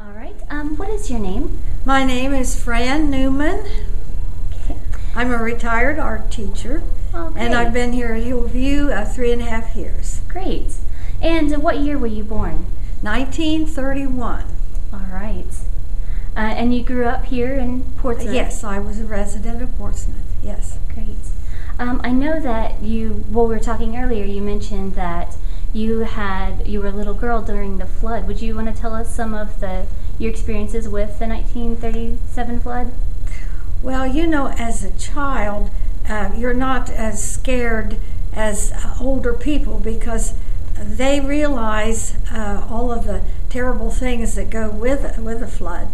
All right. What is your name? My name is Fran Newman. Okay. I'm a retired art teacher, and I've been here at Hillview 3.5 years. Great. And what year were you born? 1931. All right. And you grew up here in Portsmouth? Yes, I was a resident of Portsmouth, yes. Great. I know that we were talking earlier, you mentioned that you were a little girl during the flood. Would you want to tell us some of your experiences with the 1937 flood? Well, you know, as a child, you're not as scared as older people because they realize all of the terrible things that go with a flood.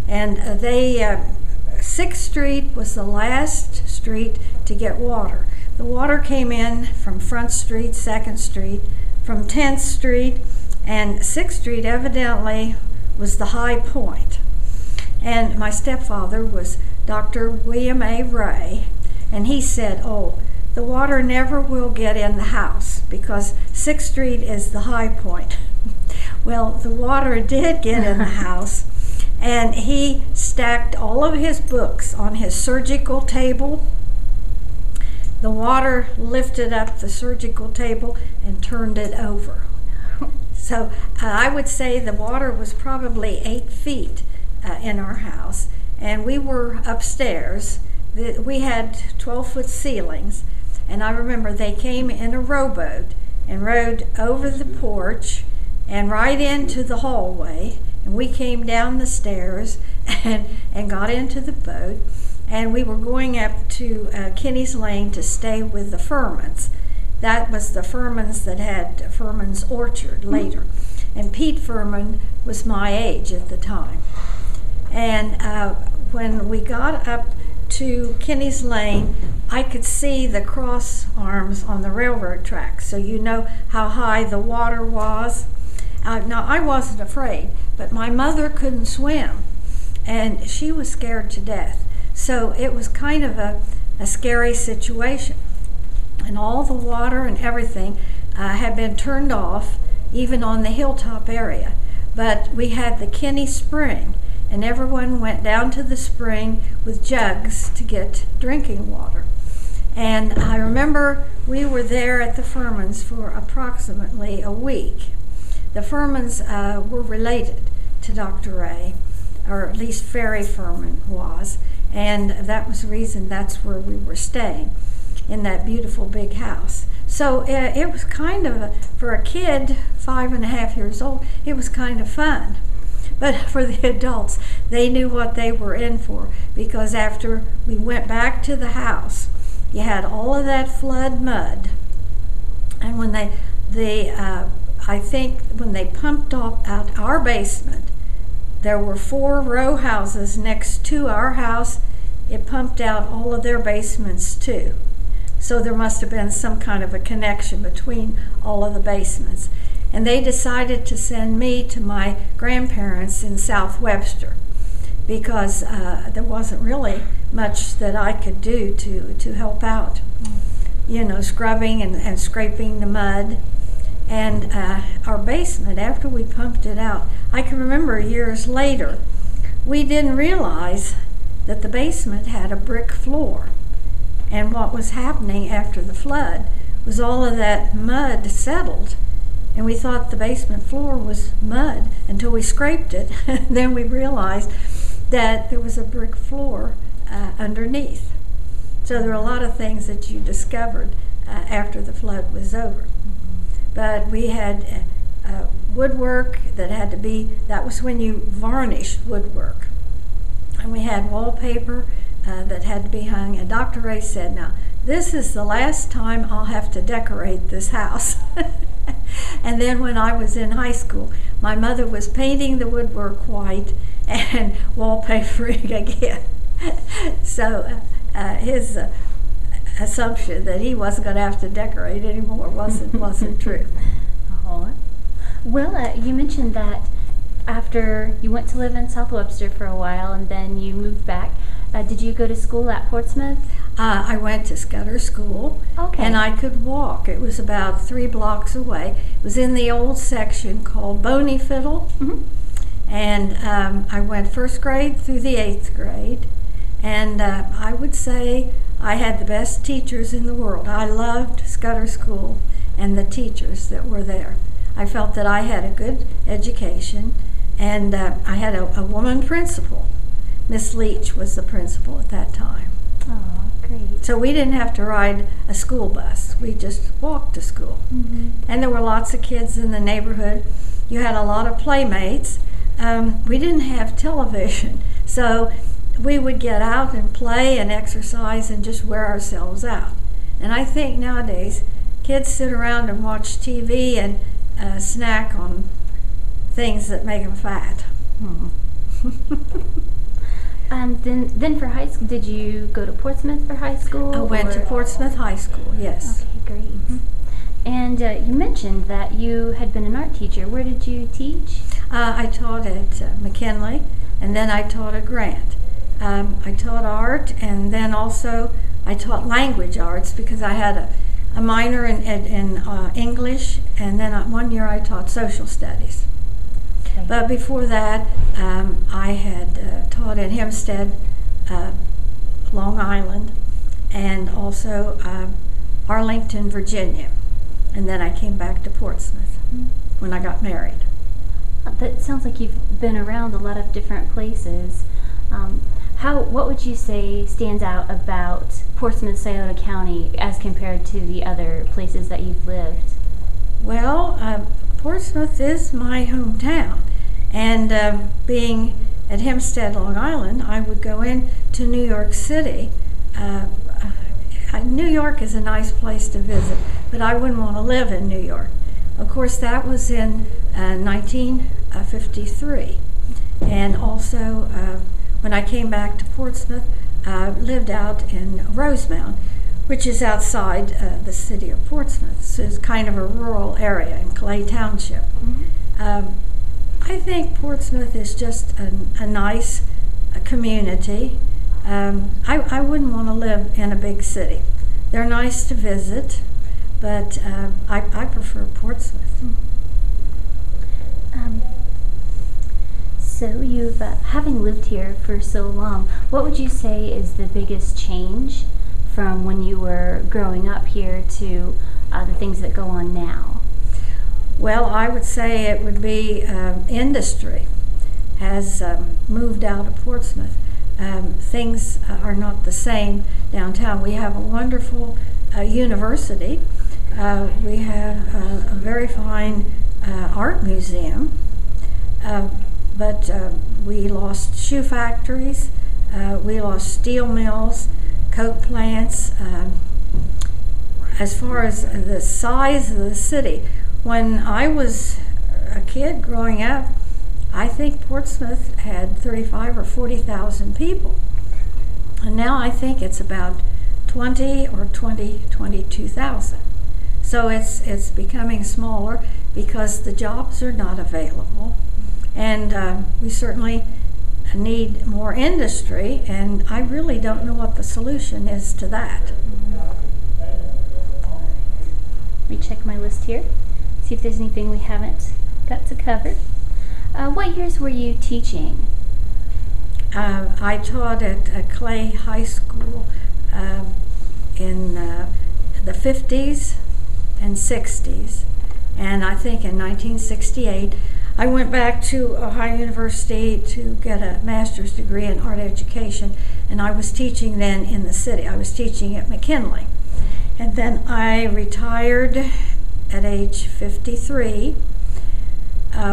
And 6th Street was the last street to get water. The water came in from Front Street, 2nd Street, from 10th Street, and 6th Street evidently was the high point. And my stepfather was Dr. William A. Ray, and he said, oh, the water never will get in the house because 6th Street is the high point. Well, the water did get in the house, and he stacked all of his books on his surgical table. The water lifted up the surgical table and turned it over. So I would say the water was probably 8 feet in our house, and we were upstairs. We had 12-foot ceilings, and I remember they came in a rowboat and rowed over the porch and right into the hallway, and we came down the stairs and got into the boat, and we were going up to Kinney's Lane to stay with the Furmans. That was the Furmans that had Furman's Orchard later. And Pete Furman was my age at the time. And when we got up to Kinney's Lane, I could see the cross arms on the railroad tracks, so you know how high the water was. Now, I wasn't afraid, but my mother couldn't swim, and she was scared to death. So it was kind of a scary situation. And all the water and everything had been turned off, even on the hilltop area. But we had the Kinney Spring, and everyone went down to the spring with jugs to get drinking water. And I remember we were there at the Furmans for approximately a week. The Furmans were related to Dr. Ray, or at least Ferry Furman was, and that was the reason that's where we were staying, in that beautiful big house. So it was kind of, for a kid 5.5 years old, it was kind of fun. But for the adults, they knew what they were in for, because after we went back to the house, you had all of that flood mud, and when I think when they pumped out our basement, there were 4 row houses next to our house. It pumped out all of their basements too. So there must have been some kind of a connection between all of the basements. And they decided to send me to my grandparents in South Webster because there wasn't really much that I could do to help out. You know, scrubbing and scraping the mud. And our basement, after we pumped it out, I can remember years later, we didn't realize that the basement had a brick floor. And what was happening after the flood was all of that mud settled. And we thought the basement floor was mud until we scraped it. Then we realized that there was a brick floor underneath. So there were a lot of things that you discovered after the flood was over. But we had woodwork that had to be, that was when you varnished woodwork. And we had wallpaper that had to be hung. And Dr. Ray said, now, this is the last time I'll have to decorate this house. And then when I was in high school, my mother was painting the woodwork white and wallpapering again. So his assumption that he wasn't going to have to decorate anymore wasn't true. Oh. Well, you mentioned that after you went to live in South Webster for a while and then you moved back. Did you go to school at Portsmouth? I went to Scudder School, and I could walk. It was about 3 blocks away. It was in the old section called Boney Fiddle, And I went first grade through the 8th grade. And I would say I had the best teachers in the world. I loved Scudder School and the teachers that were there. I felt that I had a good education, and I had a woman principal. Miss Leach was the principal at that time. Oh, great. So we didn't have to ride a school bus. We just walked to school. Mm-hmm. And there were lots of kids in the neighborhood. You had a lot of playmates. We didn't have television, so we would get out and play and exercise and just wear ourselves out. And I think nowadays kids sit around and watch TV and snack on things that make them fat. Hmm. Then for high school, did you go to Portsmouth for high school? I went to Portsmouth High School, yes. Okay, great. Mm-hmm. And you mentioned that you had been an art teacher. Where did you teach? I taught at McKinley, and then I taught at Grant. I taught art, and then also I taught language arts because I had a minor in English, and then 1 year I taught social studies. Okay. But before that, I had taught at Hempstead, Long Island, and also Arlington, Virginia. And then I came back to Portsmouth when I got married. That sounds like you've been around a lot of different places. What would you say stands out about Portsmouth, Scioto County as compared to the other places that you've lived? Well, Portsmouth is my hometown, and being at Hempstead, Long Island, I would go in to New York City. New York is a nice place to visit, but I wouldn't want to live in New York. Of course, that was in 1953, and also when I came back to Portsmouth, I lived out in Rosemount, which is outside the city of Portsmouth. So it's kind of a rural area in Clay Township. Mm-hmm. I think Portsmouth is just a nice community. I wouldn't want to live in a big city. They're nice to visit, but I prefer Portsmouth. So you've, having lived here for so long, what would you say is the biggest change from when you were growing up here to the things that go on now? Well, I would say it would be industry has moved out of Portsmouth. Things are not the same downtown. We have a wonderful university. We have a very fine art museum. But we lost shoe factories, we lost steel mills, coke plants. As far as the size of the city, when I was a kid growing up, I think Portsmouth had 35 or 40,000 people. And now I think it's about 22,000. So it's becoming smaller because the jobs are not available. And we certainly need more industry, and I really don't know what the solution is to that. Recheck my list here, see if there's anything we haven't got to cover. What years were you teaching? I taught at Clay High School in the 50s and 60s, and I think in 1968 I went back to Ohio University to get a master's degree in art education, and I was teaching then in the city. I was teaching at McKinley. And then I retired at age 53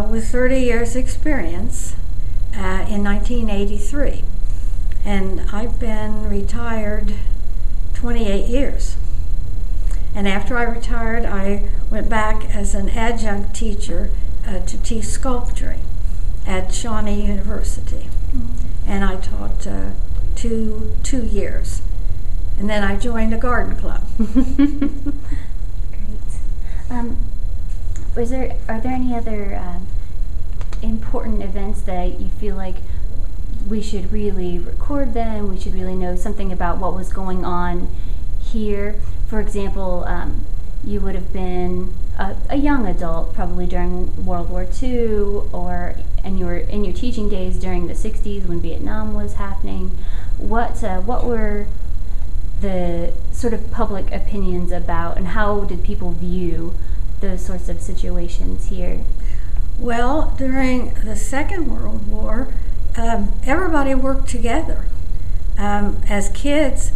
with 30 years experience in 1983. And I've been retired 28 years. And after I retired, I went back as an adjunct teacher to teach sculpturing at Shawnee University. And I taught 2 years. And then I joined a garden club. Great. Are there any other important events that you feel like we should really record them, we should really know something about what was going on here? For example, you would have been a young adult, probably during World War II, and you were in your teaching days during the 60s when Vietnam was happening. What were the sort of public opinions about, and how did people view those sorts of situations here? Well, during the Second World War, everybody worked together. As kids,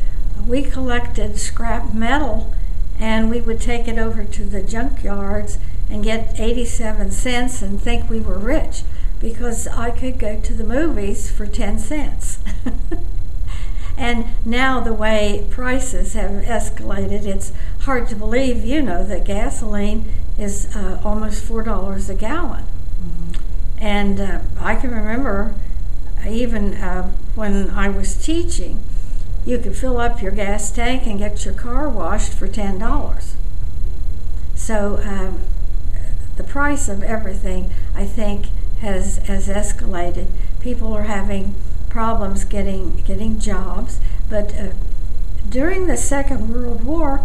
we collected scrap metal, and we would take it over to the junkyards and get 87 cents and think we were rich because I could go to the movies for 10 cents. And now the way prices have escalated, it's hard to believe, that gasoline is almost $4 a gallon. Mm-hmm. And I can remember even when I was teaching, you could fill up your gas tank and get your car washed for $10. So the price of everything, I think, has escalated. People are having problems getting jobs, but during the Second World War,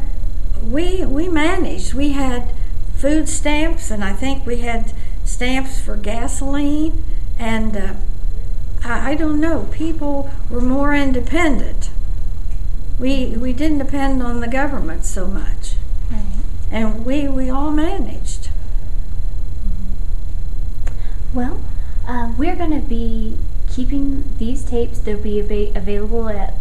we managed. We had food stamps, and I think we had stamps for gasoline, and I don't know, people were more independent. We didn't depend on the government so much. Right. And we all managed. Well, we're going to be keeping these tapes. They'll be available at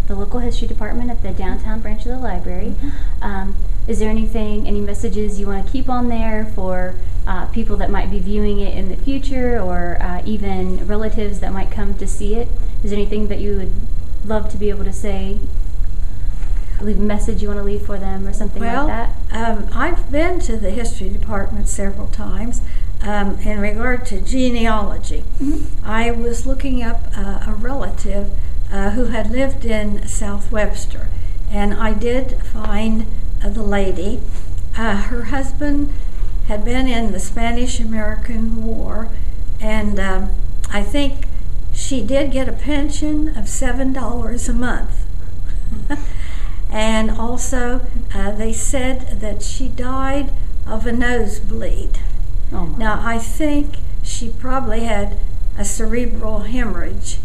the local history department at the downtown branch of the library. Mm-hmm. Is there any messages you want to keep on there for people that might be viewing it in the future, or even relatives that might come to see it? Is there anything that you would love to be able to say? Leave a message you want to leave for them or something like that? I've been to the history department several times in regard to genealogy. Mm-hmm. I was looking up a relative who had lived in South Webster, and I did find the lady. Her husband had been in the Spanish-American War, and I think she did get a pension of $7 a month. And also, they said that she died of a nosebleed. Oh my. Now, I think she probably had a cerebral hemorrhage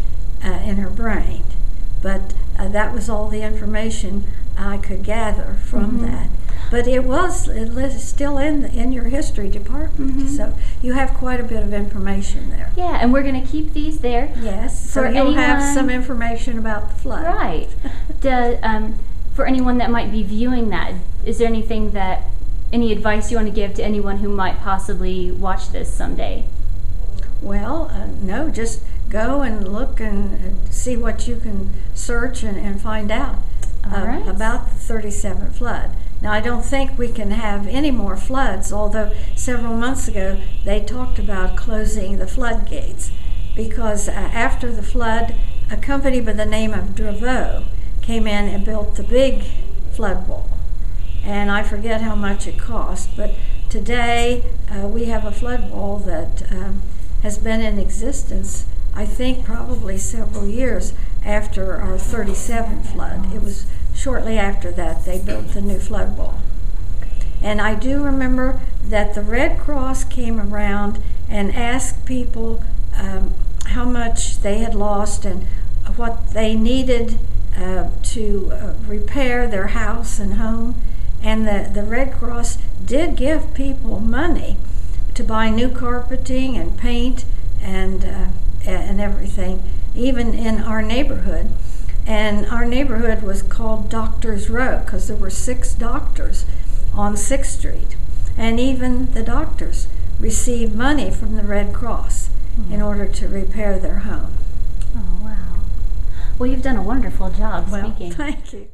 in her brain, but that was all the information I could gather from mm-hmm. that. But it was still in your history department, mm-hmm. so you have quite a bit of information there. Yeah, and we're going to keep these there. Yes, so you'll have some information about the flood. Right. For anyone that might be viewing that, is there any advice you want to give to anyone who might possibly watch this someday? Well, no, just go and look and see what you can search and find out about the 37 flood. Now, I don't think we can have any more floods, although several months ago they talked about closing the floodgates, because after the flood, a company by the name of Draveau came in and built the big flood wall. And I forget how much it cost, but today we have a flood wall that has been in existence, I think, probably several years after our 37 flood. It was shortly after that they built the new flood wall. And I do remember that the Red Cross came around and asked people how much they had lost and what they needed to repair their house and home. And the Red Cross did give people money to buy new carpeting and paint and everything, even in our neighborhood. And our neighborhood was called Doctors Row because there were 6 doctors on 6th Street. And even the doctors received money from the Red Cross in order to repair their home. Oh, wow. Well, you've done a wonderful job speaking. Thank you.